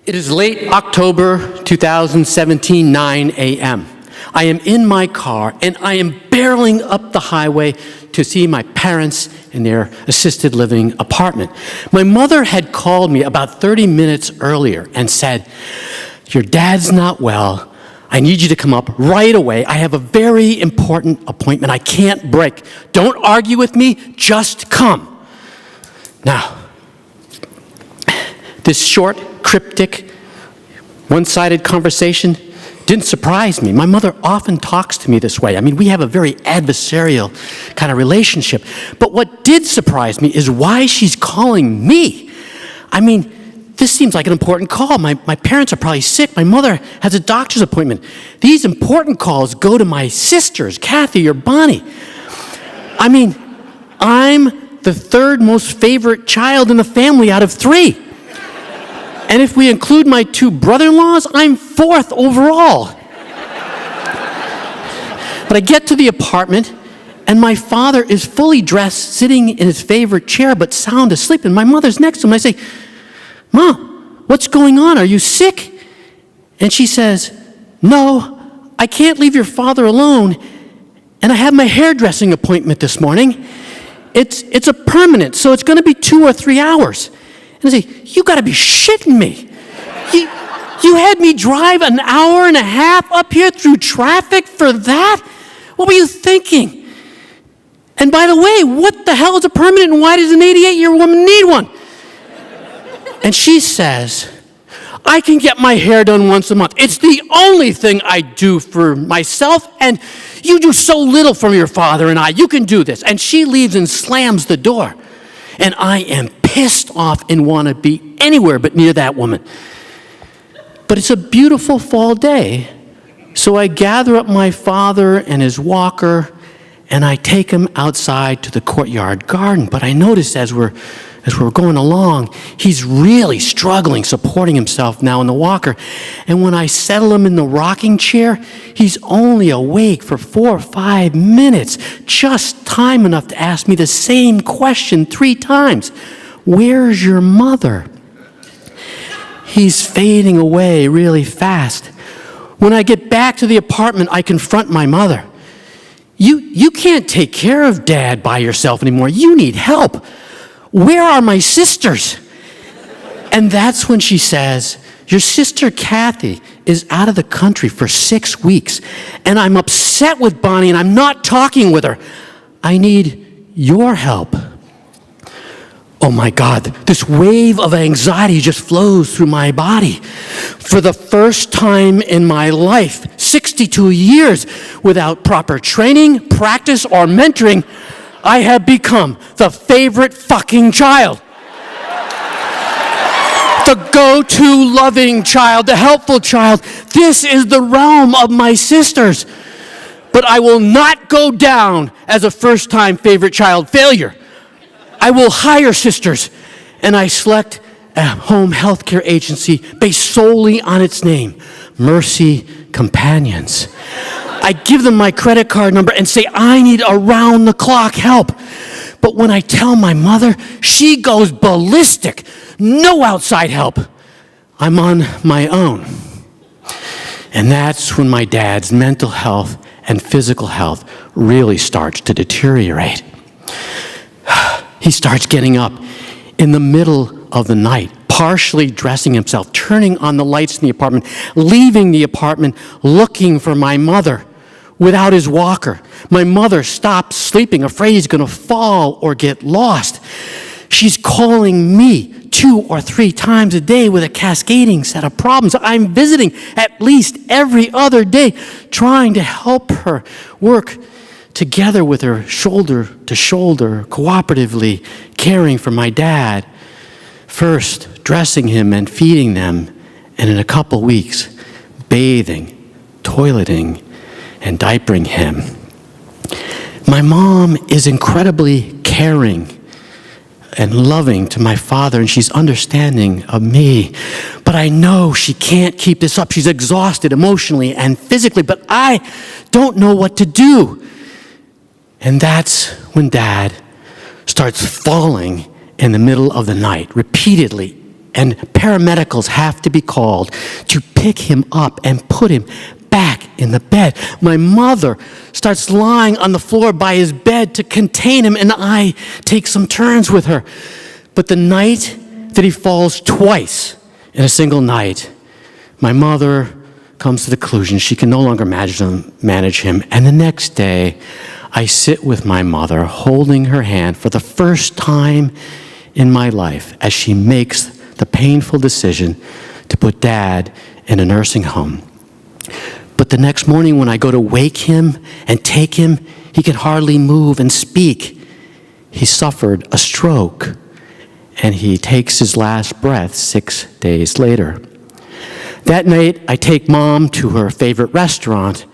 It is late October 2017, 9 a.m. I am in my car and I am barreling up the highway to see my parents in their assisted living apartment. My mother had called me about 30 minutes earlier and said, "Your dad's not well. I need you to come up right away. I have a very important appointment I can't break. Don't argue with me, just come." Now, this short, cryptic, one-sided conversation didn't surprise me. My mother often talks to me this way. I mean, we have a very adversarial kind of relationship. But what did surprise me is why she's calling me. I mean, this seems like an important call. My parents are probably sick. My mother has a doctor's appointment. These important calls go to my sisters, Kathy or Bonnie. I mean, I'm the third most favorite child in the family out of 3. And if we include my 2 brother-in-laws, I'm 4th overall. But I get to the apartment, and my father is fully dressed, sitting in his favorite chair, but sound asleep. And my mother's next to him. I say, "Mom, what's going on? Are you sick?" And she says, "No, I can't leave your father alone. And I have my hairdressing appointment this morning. It's a permanent, so it's going to be 2 or 3 hours." And I say, "You got to be shitting me. You had me drive an hour and a half up here through traffic for that? What were you thinking? And by the way, what the hell is a permanent and why does an 88-year-old woman need one?" And she says, "I can get my hair done once a month. It's the only thing I do for myself, and you do so little for your father and I. You can do this." And she leaves and slams the door. And I am pissed off and want to be anywhere but near that woman. But it's a beautiful fall day, so I gather up my father and his walker, and I take him outside to the courtyard garden. But I notice as we're going along, he's really struggling, supporting himself now in the walker. And when I settle him in the rocking chair, he's only awake for 4 or 5 minutes, just time enough to ask me the same question 3 times. "Where's your mother?" He's fading away really fast. When I get back to the apartment, I confront my mother. You can't take care of Dad by yourself anymore. You need help. Where are my sisters?" And that's when she says, "Your sister Kathy is out of the country for 6 weeks, and I'm upset with Bonnie, and I'm not talking with her. I need your help." Oh my God, this wave of anxiety just flows through my body. For the first time in my life, 62 years without proper training, practice, or mentoring, I have become the favorite fucking child. The go-to loving child, the helpful child. This is the realm of my sisters. But I will not go down as a first-time favorite child failure. I will hire sisters, and I select a home health care agency based solely on its name, Mercy Companions. I give them my credit card number and say, "I need around-the-clock help." But when I tell my mother, she goes ballistic. No outside help. I'm on my own. And that's when my dad's mental health and physical health really starts to deteriorate. He starts getting up in the middle of the night, partially dressing himself, turning on the lights in the apartment, leaving the apartment, looking for my mother without his walker. My mother stops sleeping, afraid he's going to fall or get lost. She's calling me 2 or 3 times a day with a cascading set of problems. I'm visiting at least every other day, trying to help her work together with her, shoulder to shoulder, cooperatively caring for my dad, first dressing him and feeding them, and in a couple weeks, bathing, toileting, and diapering him. My mom is incredibly caring and loving to my father, and she's understanding of me. But I know she can't keep this up. She's exhausted emotionally and physically, but I don't know what to do. And that's when Dad starts falling in the middle of the night, repeatedly, and paramedicals have to be called to pick him up and put him back in the bed. My mother starts lying on the floor by his bed to contain him, and I take some turns with her. But the night that he falls twice in a single night, my mother comes to the conclusion she can no longer manage him. And the next day, I sit with my mother, holding her hand for the first time in my life as she makes the painful decision to put Dad in a nursing home. But the next morning when I go to wake him and take him, he can hardly move and speak. He suffered a stroke, and he takes his last breath 6 days later. That night, I take Mom to her favorite restaurant,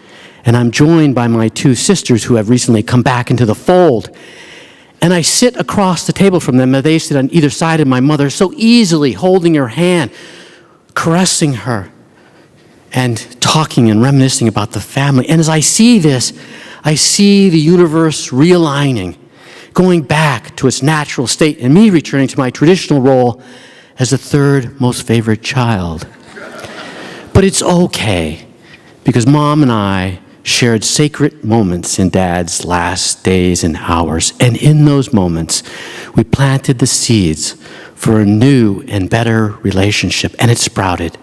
and I'm joined by my 2 sisters who have recently come back into the fold. And I sit across the table from them, and they sit on either side of my mother, so easily holding her hand, caressing her, and talking and reminiscing about the family. And as I see this, I see the universe realigning, going back to its natural state, and me returning to my traditional role as the 3rd most favorite child. But it's okay, because Mom and I shared sacred moments in Dad's last days and hours. And in those moments, we planted the seeds for a new and better relationship, and it sprouted.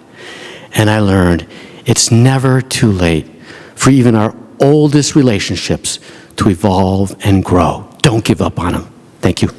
And I learned it's never too late for even our oldest relationships to evolve and grow. Don't give up on them. Thank you.